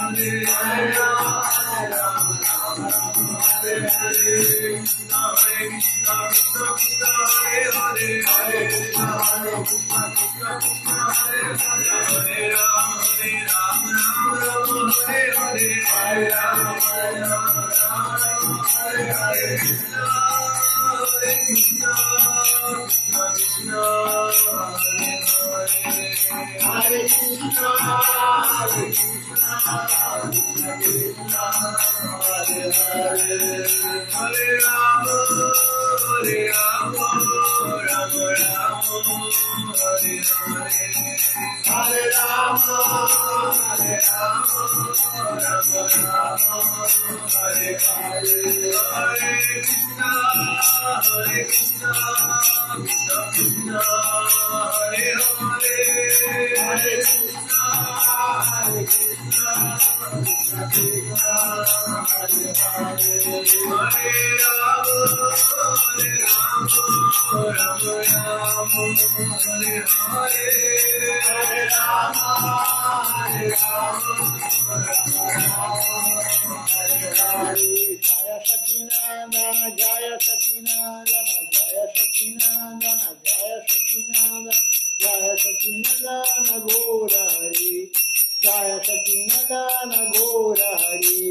Hare Hare Ram Hare Hare Krishna Hare Krishna Krishna Krishna Hare Hare Hare Krishna Hare Krishna Krishna Krishna Hare Hare Hare Ram Ram Ram Hare Hare Hare Ram Hare Hare Krishna Hare Krishna Krishna Krishna Hare Hare Hare Krishna Hare Krishna Krishna Krishna Hare Hare Hare Ram Ram Ram Hare Hare Hare Rama Hare Rama Rama Rama Hare Hare Hare Krishna Hare Krishna Krishna Krishna Hare Hare Hare Krishna Hare Krishna Krishna Krishna Hare Hare Hare Rama Rama Rama Hare Hare Hare Rama Hare Rama Hare Hare Jaya Sakinandana Jaya Sakinandana Jaya Sakinandana Jaya Sakinandana Jaya Sakinandana Gora Hari Jaya Sakinandana Gora Hari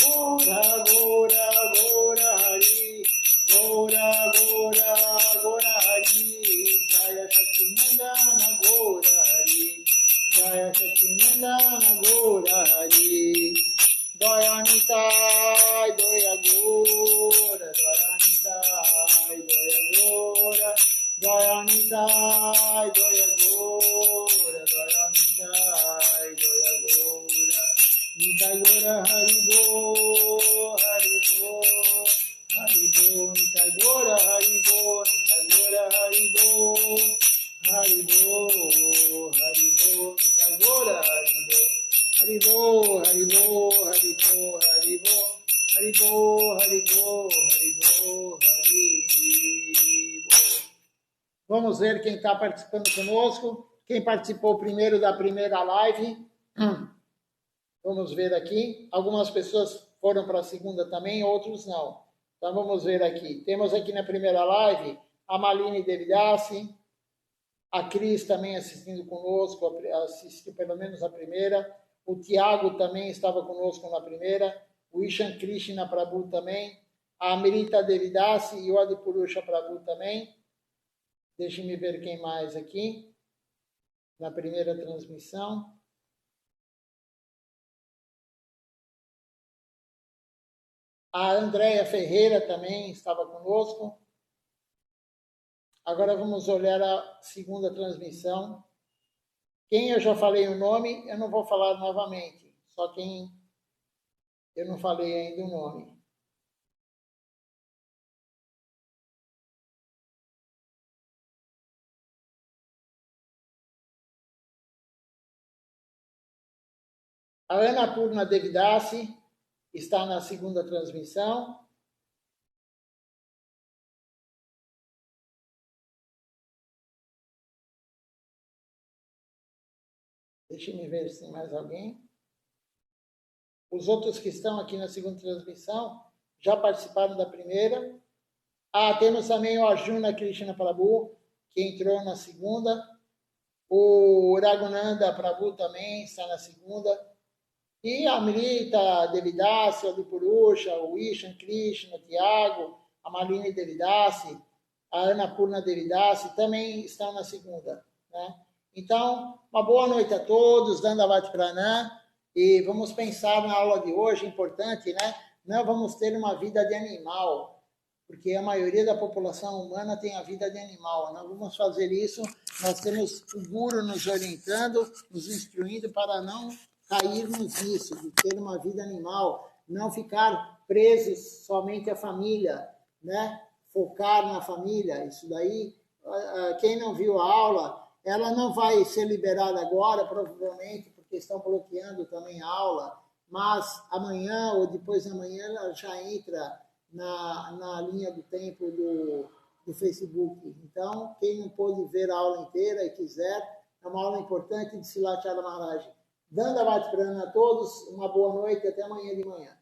Gora Gora Gora Hari Gora Gora Gora Hari Jaya Sakinandana Gora Hari Jaya Sakinandana Gora Hari Dayanitai Daya Gora Dayanitai Daya Gora Dayanitai Daya Gora Dayanitai Daya Gora Nitai Gora Hari Bo Hari Bo Hari Bo Nitai Gora Hari Bo Nitai Gora Hari Bo Hari Bo Hari Bo Nitai Gora Hari Bo Hari Bo Hari Bo Hari Bo Hari Bo Hari Bo Hari Bo Hari Bo Hari Bo. Vamos ver quem está participando conosco. Quem participou primeiro da primeira live. Vamos ver aqui. Algumas pessoas foram para a segunda também, outros não. Então vamos ver aqui. Temos aqui na primeira live a Malini Devidasi, a Cris também assistindo conosco, assistiu pelo menos a primeira. O Tiago também estava conosco na primeira. O Ishan Krishna Prabhu também. A Amrita Devidasi e o Adipurusha Prabhu também. Deixe-me ver quem mais aqui na primeira transmissão. A Andréia Ferreira também estava conosco. Agora vamos olhar a segunda transmissão. Quem eu já falei o nome, eu não vou falar novamente. Só quem eu não falei ainda o nome. A Ana Purna Devidasi está na segunda transmissão. Deixa eu ver se tem mais alguém. Os outros que estão aqui na segunda transmissão já participaram da primeira. Temos também o Arjuna Krishna Prabhu, que entrou na segunda. O Raghunanda Prabhu também está na segunda. E a Amrita Devidasi, o Adipurusha, o Ishan Krishna, o Tiago, a Malini Devidasi, a Ana Purna Devidasi também estão na segunda, né? Então, uma boa noite a todos, Dandavati Pranam, e vamos pensar na aula de hoje, importante, né? Não vamos ter uma vida de animal, porque a maioria da população humana tem a vida de animal. Não vamos fazer isso, nós temos o Guru nos orientando, nos instruindo para não cairmos nisso, de ter uma vida animal, não ficar presos somente à família, né? Focar na família, isso daí, quem não viu a aula, ela não vai ser liberada agora, provavelmente, porque estão bloqueando também a aula, mas amanhã ou depois da manhã ela já entra na linha do tempo do Facebook. Então, quem não pôde ver a aula inteira e quiser, é uma aula importante de Silachara Maharaj. Dandavati Pranam a todos, uma boa noite e até amanhã de manhã.